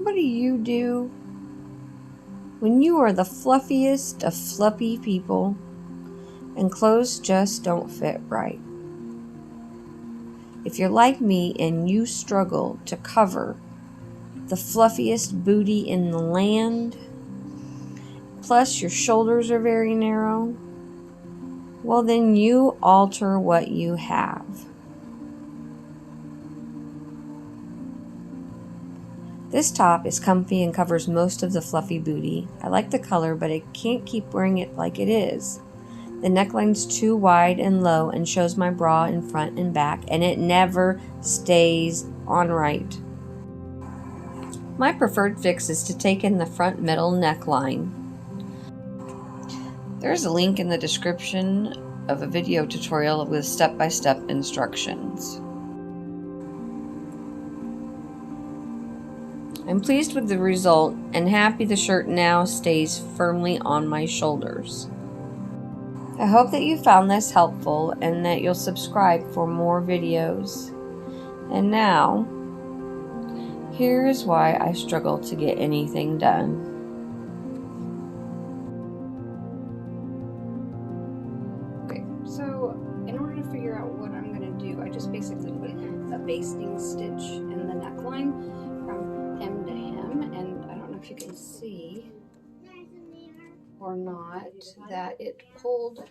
What do you do when you are the fluffiest of fluffy people and clothes just don't fit right? If you're like me and you struggle to cover the fluffiest booty in the land, plus your shoulders are very narrow, well then you alter what you have. This top is comfy and covers most of the fluffy booty. I like the color, but I can't keep wearing it like it is. The neckline's too wide and low and shows my bra in front and back, and it never stays on right. My preferred fix is to take in the front middle neckline. There's a link in the description of a video tutorial with step-by-step instructions. I'm pleased with the result and happy the shirt now stays firmly on my shoulders. I hope that you found this helpful and that you'll subscribe for more videos. And now, here is why I struggle to get anything done. Okay, so in order to figure out what I'm going to do, I just basically put a basting stitch in the neckline from hem to hem, and I don't know if you can see or not that it pulled.